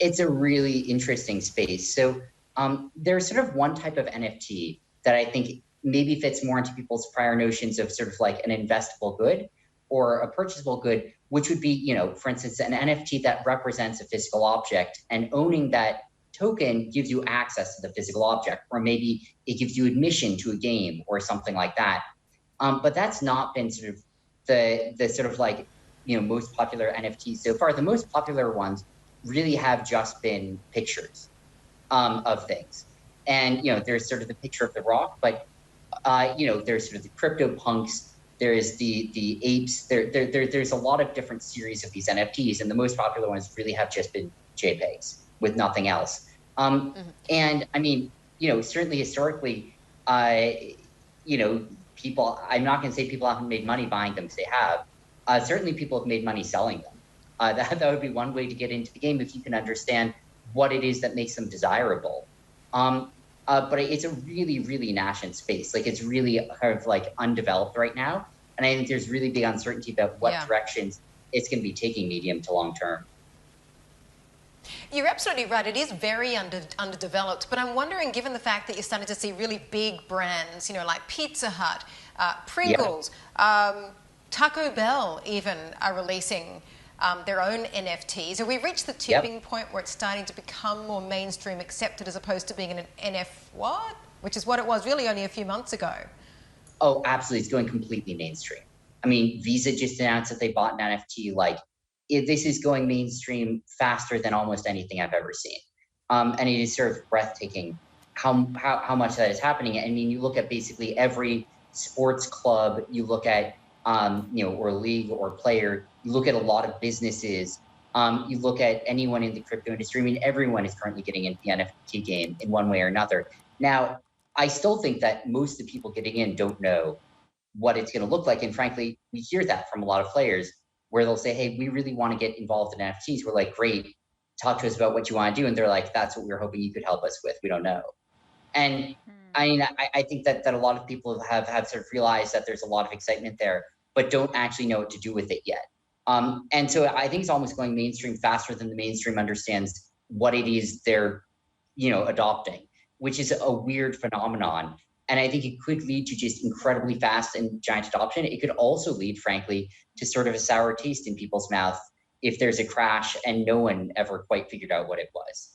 it's a really interesting space. So there's sort of one type of NFT that I think maybe fits more into people's prior notions of sort of like an investable good or a purchasable good, which would be, you know, for instance, an NFT that represents a physical object, and owning that token gives you access to the physical object, or maybe it gives you admission to a game or something like that. But that's not been sort of the sort of like, you know, most popular NFTs so far. The most popular ones really have just been pictures of things. And, you know, there's sort of the picture of the rock, but, you know, there's sort of the crypto punks, there's the apes, there's a lot of different series of these NFTs, and the most popular ones really have just been JPEGs with nothing else. And I mean, you know, certainly historically, you know, people, I'm not going to say people haven't made money buying them, because they have. Certainly people have made money selling them. That would be one way to get into the game, if you can understand what it is that makes them desirable. But it's a really, really nascent space. Like, it's really kind of like undeveloped right now. And I think there's really big uncertainty about what directions it's going to be taking medium to long term. You're absolutely right. It is very underdeveloped. But I'm wondering, given the fact that you're starting to see really big brands, you know, like Pizza Hut, Pringles, Taco Bell even are releasing their own NFTs. Have we reached the tipping point where it's starting to become more mainstream accepted, as opposed to being an which is what it was really only a few months ago? Oh, absolutely. It's going completely mainstream. I mean, Visa just announced that they bought an NFT. Like, this is going mainstream faster than almost anything I've ever seen. And it is sort of breathtaking how much that is happening. I mean, you look at basically every sports club, you look at, you know, or league or player, you look at a lot of businesses, you look at anyone in the crypto industry. I mean, everyone is currently getting into the NFT game in one way or another. Now, I still think that most of the people getting in don't know what it's going to look like. And frankly, we hear that from a lot of players, where they'll say, hey, we really want to get involved in NFTs. We're like, great, talk to us about what you want to do. And they're like, that's what we were hoping you could help us with. We don't know. And I mean, I think that a lot of people have sort of realized that there's a lot of excitement there, but don't actually know what to do with it yet. And so I think it's almost going mainstream faster than the mainstream understands what it is they're, you know, adopting, which is a weird phenomenon. And I think it could lead to just incredibly fast and giant adoption. It could also lead, frankly, to sort of a sour taste in people's mouth if there's a crash and no one ever quite figured out what it was.